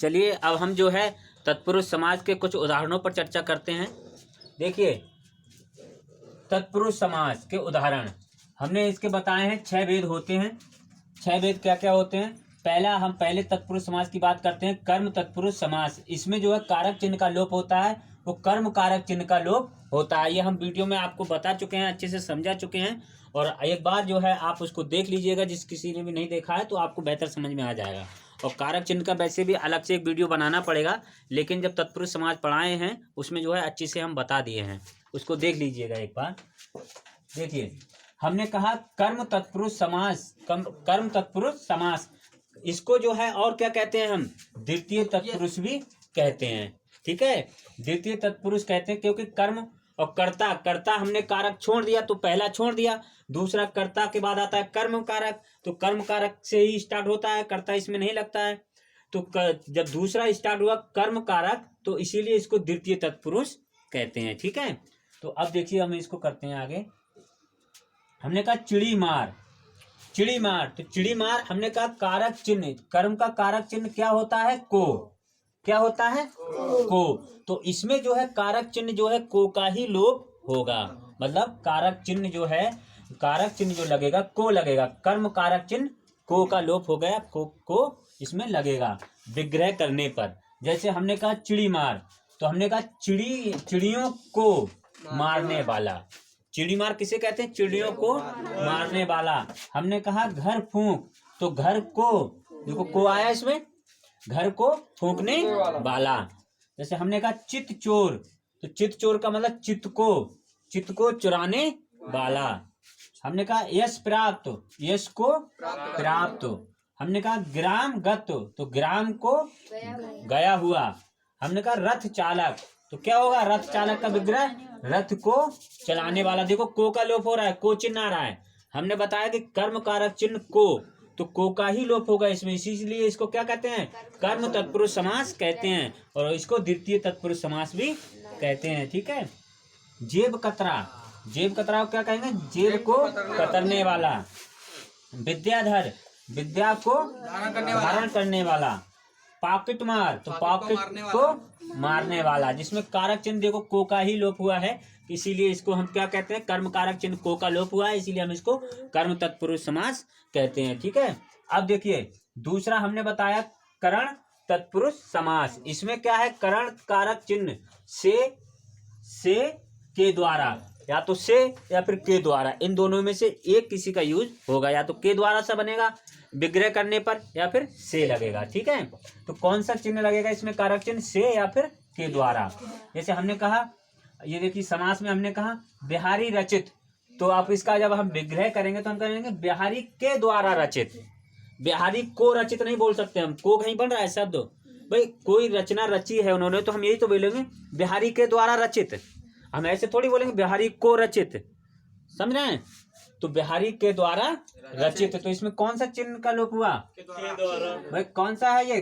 चलिए अब हम जो है तत्पुरुष समास के कुछ उदाहरणों पर चर्चा करते हैं। देखिए तत्पुरुष समास के उदाहरण हमने इसके बताए हैं। 6 भेद होते हैं। 6 भेद क्या क्या होते हैं? हम पहले तत्पुरुष समास की बात करते हैं। कर्म तत्पुरुष समास, इसमें जो है कारक चिन्ह का लोप होता है, वो कर्म कारक चिन्ह का लोप होता है। ये हम वीडियो में आपको बता चुके हैं, अच्छे से समझा चुके हैं। और एक बार जो है आप उसको देख लीजिएगा, जिस किसी ने भी नहीं देखा है तो आपको बेहतर समझ में आ जाएगा। और कारक चिन्ह का वैसे भी अलग से एक वीडियो बनाना पड़ेगा, लेकिन जब तत्पुरुष समास पढ़ाए हैं उसमें जो है अच्छे से हम बता दिए हैं, उसको देख लीजिएगा एक बार। देखिए हमने कहा कर्म तत्पुरुष समास, कर्म तत्पुरुष समास, इसको जो है और क्या कहते हैं हम? द्वितीय तत्पुरुष भी कहते हैं। ठीक है, द्वितीय तत्पुरुष कहते हैं, क्योंकि कर्म और कर्ता हमने कारक छोड़ दिया तो पहला छोड़ दिया, दूसरा कर्ता के बाद आता है कर्म कारक, तो कर्म कारक से ही स्टार्ट होता है, कर्ता इसमें नहीं लगता है। तो जब दूसरा स्टार्ट हुआ कर्म कारक, तो इसीलिए इसको द्वितीय तत्पुरुष कहते हैं। ठीक है, तो अब देखिए हम इसको करते हैं आगे। हमने कहा चिड़ी मार, तो चिड़ी मार हमने कहा कारक चिन्ह, कर्म का कारक चिन्ह क्या होता है? को। क्या होता है? को। तो इसमें जो है कारक चिन्ह जो है को का ही लोप होगा, मतलब कारक चिन्ह जो है, कारक चिन्ह जो लगेगा को लगेगा, कर्म कारक चिन्ह को का लोप हो गया, को इसमें लगेगा विग्रह करने पर। जैसे हमने कहा चिड़ी मार, तो हमने कहा चिड़ियों को मारने वाला। चिड़ी मार किसे कहते हैं? चिड़ियों को मारने वाला। हमने कहा घर फूंक, तो घर को, देखो को आया इसमें, घर को फूंकने वाला। जैसे हमने कहा चित चोर, तो चित चोर का मतलब चित्त को चुराने वाला। हमने कहा यश प्राप्त, यश को प्राप्त। हमने कहा ग्राम गत, तो ग्राम को गया हुआ। हमने कहा रथ चालक, तो क्या होगा? रथ चालक का विग्रह रथ को चलाने वाला। देखो को का लोप हो रहा है, को चिन्ह आ रहा है। हमने बताया कि कर्म कारक चिन्ह को, तो को का ही लोप होगा इसमें, इसीलिए इसको क्या कहते हैं? कर्म तत्पुरुष समास कहते हैं, और इसको द्वितीय तत्पुरुष समास भी कहते हैं। ठीक है, जेब कतरा, जेब कतरा को क्या कहेंगे? जेब को कतरने वाला। विद्याधर, विद्या को धारण करने वाला। पॉकेट मार, तो पॉकेट को मारने वाला, जिसमें कारक चिन्ह देखो को का ही लोप हुआ है, इसीलिए इसको हम क्या कहते हैं? कर्म कारक चिन्ह को का लोप हुआ है, इसीलिए हम इसको कर्म तत्पुरुष समास कहते हैं। ठीक है, अब देखिए दूसरा हमने बताया करण तत्पुरुष समास। इसमें क्या है? करण कारक चिन्ह से के द्वारा, या तो से या फिर के द्वारा, इन दोनों में से एक किसी का यूज होगा। या तो के द्वारा से बनेगा विग्रह करने पर, या फिर से लगेगा। ठीक है, तो कौन सा चिन्ह लगेगा इसमें? कारक चिन्ह से या फिर के द्वारा। जैसे हमने कहा, ये देखिए समास में हमने कहा बिहारी रचित, तो आप इसका जब हम विग्रह करेंगे तो हम कहेंगे बिहारी के द्वारा रचित। बिहारी को रचित नहीं बोल सकते हम, को कहीं बन रहा है शब्द, भाई कोई रचना रची है उन्होंने, तो हम यही तो बोलेंगे बिहारी के द्वारा रचित। हम ऐसे थोड़ी बोलेंगे बिहारी को रचित, समझ रहे हैं? तो बिहारी के द्वारा रचित, तो इसमें कौन सा चिन्ह का लोप हुआ? के द्वारा। भाई कौन सा है ये?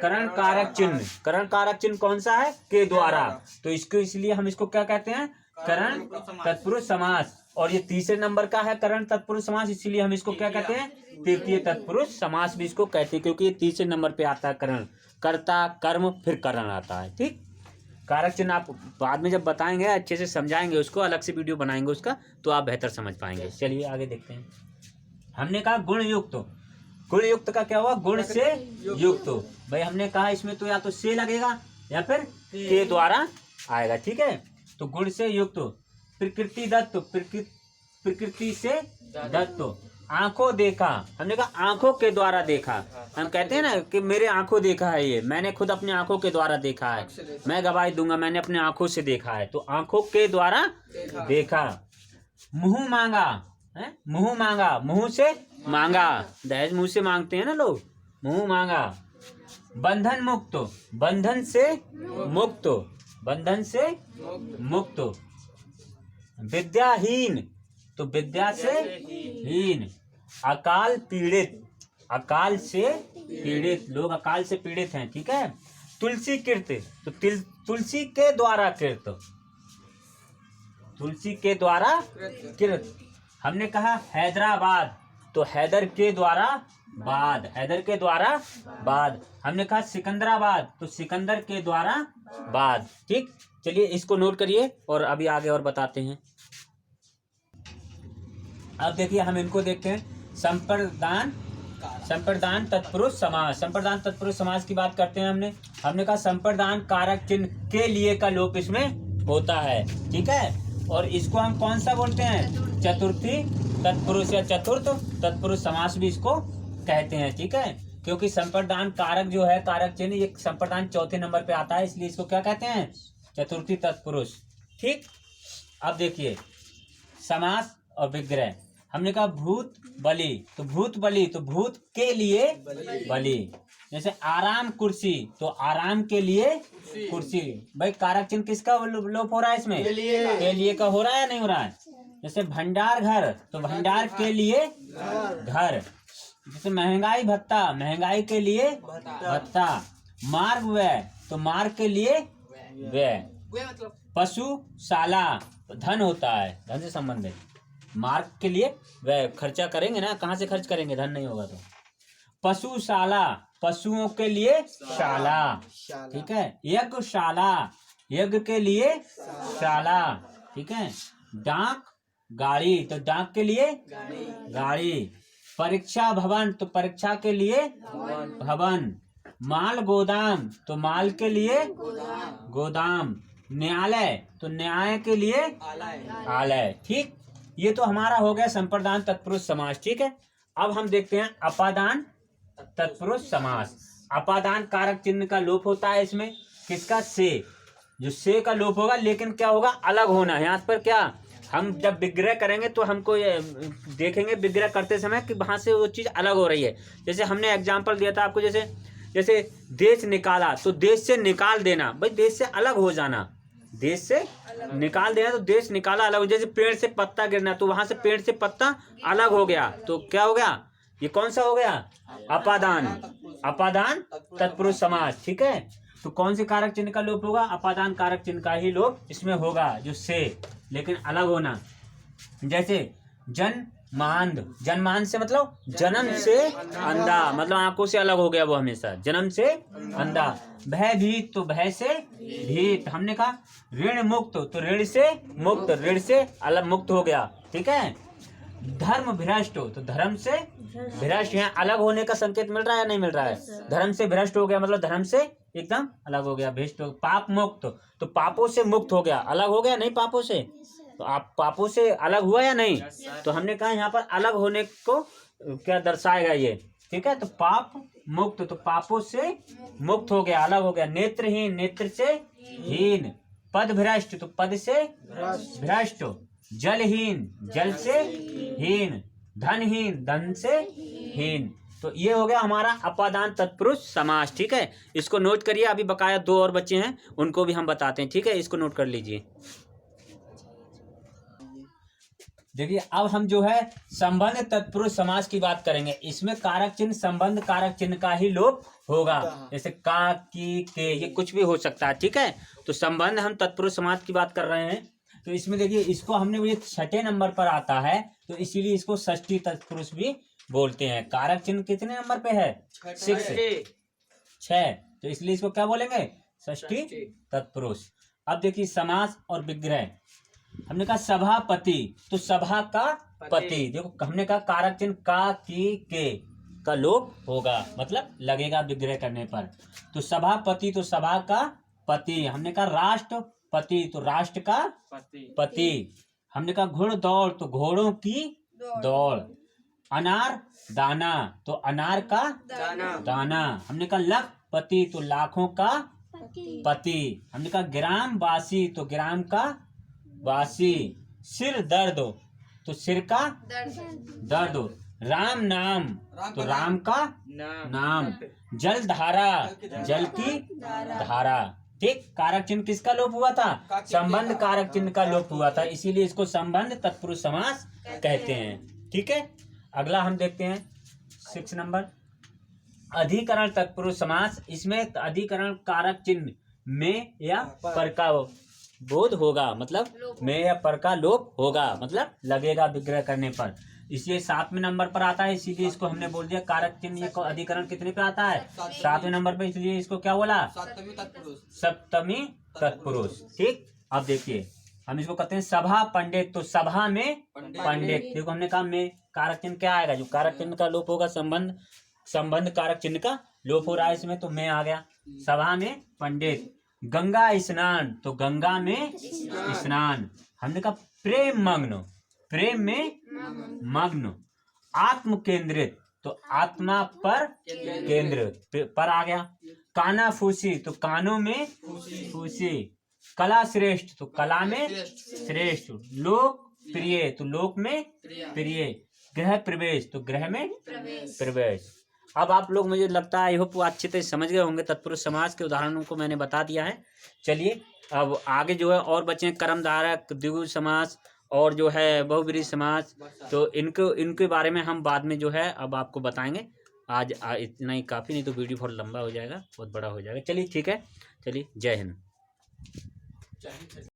करण कारक चिन्ह। करण कारक चिन्ह कौन सा है? के द्वारा। तो इसको, इसलिए हम इसको क्या कहते हैं? करण तत्पुरुष समास। और ये तीसरे नंबर का है करण तत्पुरुष समास, इसीलिए हम इसको क्या कहते हैं? तृतीय तत्पुरुष समास भी इसको कहते हैं, क्योंकि ये तीसरे नंबर पे आता है करण, कर्ता कर्म फिर करण आता है। ठीक, कारक चिन्ह आप बाद में जब बताएंगे, अच्छे से समझाएंगे उसको, अलग से वीडियो बनाएंगे उसका, तो आप बेहतर समझ पाएंगे। चलिए आगे देखते हैं। हमने कहा गुण युक्त, गुण युक्त का क्या हुआ? गुण से युक्त। भाई हमने कहा इसमें तो या तो से लगेगा या फिर के द्वारा आएगा। ठीक है, तो गुण से युक्त। प्रकृति दत्त, प्रकृति से दत्त। आंखों देखा, हमने कहा आंखों के द्वारा देखा। हम कहते हैं ना कि मेरे आंखों देखा है, ये मैंने खुद अपनी आंखों के द्वारा देखा है, मैं गवाही दूंगा मैंने अपने आंखों से देखा है, तो आंखों के द्वारा देखा। मुंह मांगा है, मुंह मांगा, मुंह से मांगा, दहेज मुंह से मांगते हैं ना लोग, मुंह मांगा। बंधन मुक्त, बंधन से मुक्त, बंधन से मुक्त। विद्याहीन, तो विद्या से हीन। अकाल पीड़ित, अकाल से पीड़ित, लोग अकाल से पीड़ित हैं। ठीक है, तुलसी कृत, तो तुलसी के द्वारा कृत, तुलसी के द्वारा कृत। हमने कहा हैदराबाद, तो हैदर के द्वारा बाद, हैदर के द्वारा बाद। हमने कहा सिकंदराबाद, तो सिकंदर के द्वारा बाद। ठीक, चलिए इसको नोट करिए और अभी आगे और बताते हैं। अब देखिए हम इनको देखते हैं। संप्रदान तत्पुरुष समास। संप्रदान तत्पुरुष समास की बात करते हैं। हमने कहा संप्रदान कारक चिन्ह के लिए का लोप इसमें होता है। ठीक है, और इसको हम कौन सा बोलते हैं? चतुर्थी तत्पुरुष या चतुर्थ तत्पुरुष समास भी इसको कहते हैं। ठीक है, क्योंकि संप्रदान कारक जो है, कारक चिन्ह, ये संप्रदान चौथे नंबर पे आता है, इसलिए इसको क्या कहते हैं? चतुर्थी तत्पुरुष। ठीक, अब देखिए समास और विग्रह। हमने कहा भूत बलि, तो भूत बलि, तो भूत के लिए बलि। जैसे आराम कुर्सी, तो आराम के लिए कुर्सी। भाई कारक चिन्ह किसका लोप हो रहा है इसमें? के लिए का हो रहा है या नहीं हो रहा है? जैसे भंडार घर, तो भंडार के लिए घर। जैसे महंगाई भत्ता, महंगाई के लिए भत्ता। मार्ग व्यय, तो मार्ग के लिए व्यय। पशुशाला, धन होता है, धन से संबंध है। मार्ग के लिए व्यय, खर्चा करेंगे ना, कहाँ से खर्च करेंगे? धन नहीं होगा तो। पशुशाला, पशुओं के लिए शाला। ठीक है, यज्ञशाला, यज्ञ के लिए शाला। ठीक है, डाक गाड़ी, तो डाक के लिए गाड़ी। परीक्षा भवन, तो परीक्षा के लिए भवन। माल गोदाम, तो माल के लिए गोदाम। न्यायालय, तो न्याय के लिए आलय। ठीक, ये तो हमारा हो गया संप्रदान तत्पुरुष समास। ठीक है, अब हम देखते हैं अपादान तत्पुरुष समास। अपादान कारक चिन्ह का लोप होता है इसमें। किसका? से। जो से का लोप होगा, लेकिन क्या होगा? अलग होना। यहाँ पर क्या, हम जब विग्रह करेंगे तो हमको ये देखेंगे विग्रह करते समय कि वहां से वो चीज अलग हो रही है। जैसे हमने एग्जाम्पल दिया था आपको, जैसे देश निकाला, तो देश से निकाल देना, भाई देश से अलग हो जाना। देश से निकाल देना, तो देश निकाला अलग हो। जैसे पेड़ से पत्ता गिरना, तो वहां से पेड़ से पत्ता अलग हो गया, तो क्या हो गया? ये कौन सा हो गया? अपादान। अपादान तत्पुरुष समास। ठीक है, तो कौन से कारक चिन्ह का लोप होगा? अपादान कारक चिन्ह का ही लोप इसमें होगा, जो से, लेकिन अलग होना। जैसे जन्मांध, जन्मांध से मतलब जन्म से अंधा, मतलब आंखों से अलग हो गया वो हमेशा, जन्म से अंधा। भयभीत, तो भय से भीत। हमने कहा ऋण मुक्त, तो ऋण से मुक्त, ऋण से अलग मुक्त हो गया। ठीक है, धर्म भ्रष्ट, तो धर्म से भ्रष्ट। यहाँ अलग होने का संकेत मिल रहा है या नहीं मिल रहा है? धर्म से भ्रष्ट हो गया, मतलब धर्म से एकदम अलग हो गया, भ्रष्ट। पाप मुक्त, तो पापों से मुक्त हो गया, अलग हो गया नहीं पापों से। तो आप पापों से अलग हुआ या नहीं? तो हमने कहा यहाँ पर अलग होने को क्या दर्शाएगा ये। ठीक है, तो पाप मुक्त, तो पापों से मुक्त हो गया, अलग हो गया। नेत्रहीन, नेत्र से हीन। पद भ्रष्ट, तो पद से भ्रष्ट। जलहीन, जल से हीन। धनहीन, धन से हीन। तो ये हो गया हमारा अपादान तत्पुरुष समास। ठीक है, इसको नोट करिए। अभी बकाया दो और बच्चे हैं, उनको भी हम बताते हैं। ठीक है, इसको नोट कर लीजिए। देखिए अब हम जो है संबंध तत्पुरुष समास की बात करेंगे। इसमें कारक चिन्ह संबंध कारक चिन्ह का ही लोप होगा। जैसे का, की, के, ये कुछ भी हो सकता है। ठीक है, तो संबंध हम तत्पुरुष समास की बात कर रहे हैं। तो इसमें देखिए, इसको हमने ये छठे नंबर पर आता है, तो इसीलिए इसको षष्ठी तत्पुरुष भी बोलते हैं। कारक चिन्ह कितने नंबर पे है? 6, तो इसलिए इसको क्या बोलेंगे? षष्ठी तत्पुरुष। अब देखिए समास और विग्रह। हमने कहा सभापति, तो सभा का पति। देखो हमने कहा कारक चिन्ह का, की, के का लोप होगा, मतलब लगेगा विग्रह करने पर। तो सभापति, तो सभा का पति। हमने कहा राष्ट्रपति, तो राष्ट्र का पति। हमने कहा घुड़दौड़, तो घोड़ों की दौड़। अनार दाना, तो अनार का दाना। हमने कहा लखपति, तो लाखों का पति। हमने कहा ग्रामवासी, तो ग्राम का वासी। सिर दर्द, तो सिर का दर्द। राम नाम, तो राम का नाम। जल धारा, जल की धारा। ठीक, कारक चिन्ह किसका लोप हुआ था? संबंध कारक चिन्ह का लोप हुआ था, इसीलिए इसको संबंध तत्पुरुष समास कहते हैं। ठीक है, अगला हम देखते हैं 6 नंबर अधिकरण तत्पुरुष समास। इसमें अधिकरण कारक चिन्ह में या पर का बोध होगा, मतलब में या पर का लोप होगा, मतलब लगेगा विग्रह करने पर। इसलिए 7वें नंबर पर आता है, इसीलिए इसको हमने बोल दिया कारक चिन्ह को अधिकरण कितने पे आता है, 7वें नंबर पे, इसलिए इसको क्या बोला, सप्तमी तत्पुरुष। ठीक, अब देखिए हम इसको कहते हैं सभा पंडित, तो सभा में पंडित, देखो हमने कहा में कारक चिन्ह क्या आएगा, जो कारक चिन्ह का लोप होगा, संबंध कारक चिन्ह का लोप हो रहा है इसमें, तो में आ गया। सभा में पंडित, गंगा स्नान, तो गंगा में स्नान, हमने कहा प्रेम मग्न, प्रेम में मग्न, आत्म केंद्रित, तो आत्मा पर केंद्रित पर आ गया। काना फूसी, तो कानों में फूसी, कला श्रेष्ठ, तो कला में श्रेष्ठ, लोक प्रिय, तो लोक में प्रिय, गृह प्रवेश, तो गृह में प्रवेश। अब आप लोग, मुझे लगता है आई होप अच्छी तरह समझ गए होंगे, तत्पुरुष समास के उदाहरणों को मैंने बता दिया है। चलिए अब आगे जो है और बचे कर्मधारक, द्विगु समास और जो है बहुब्रीहि समास, तो इनके बारे में हम बाद में जो है अब आपको बताएंगे। आज इतना ही काफ़ी, नहीं तो वीडियो बहुत लंबा हो जाएगा, बहुत बड़ा हो जाएगा। चलिए ठीक है, चलिए जय हिंद।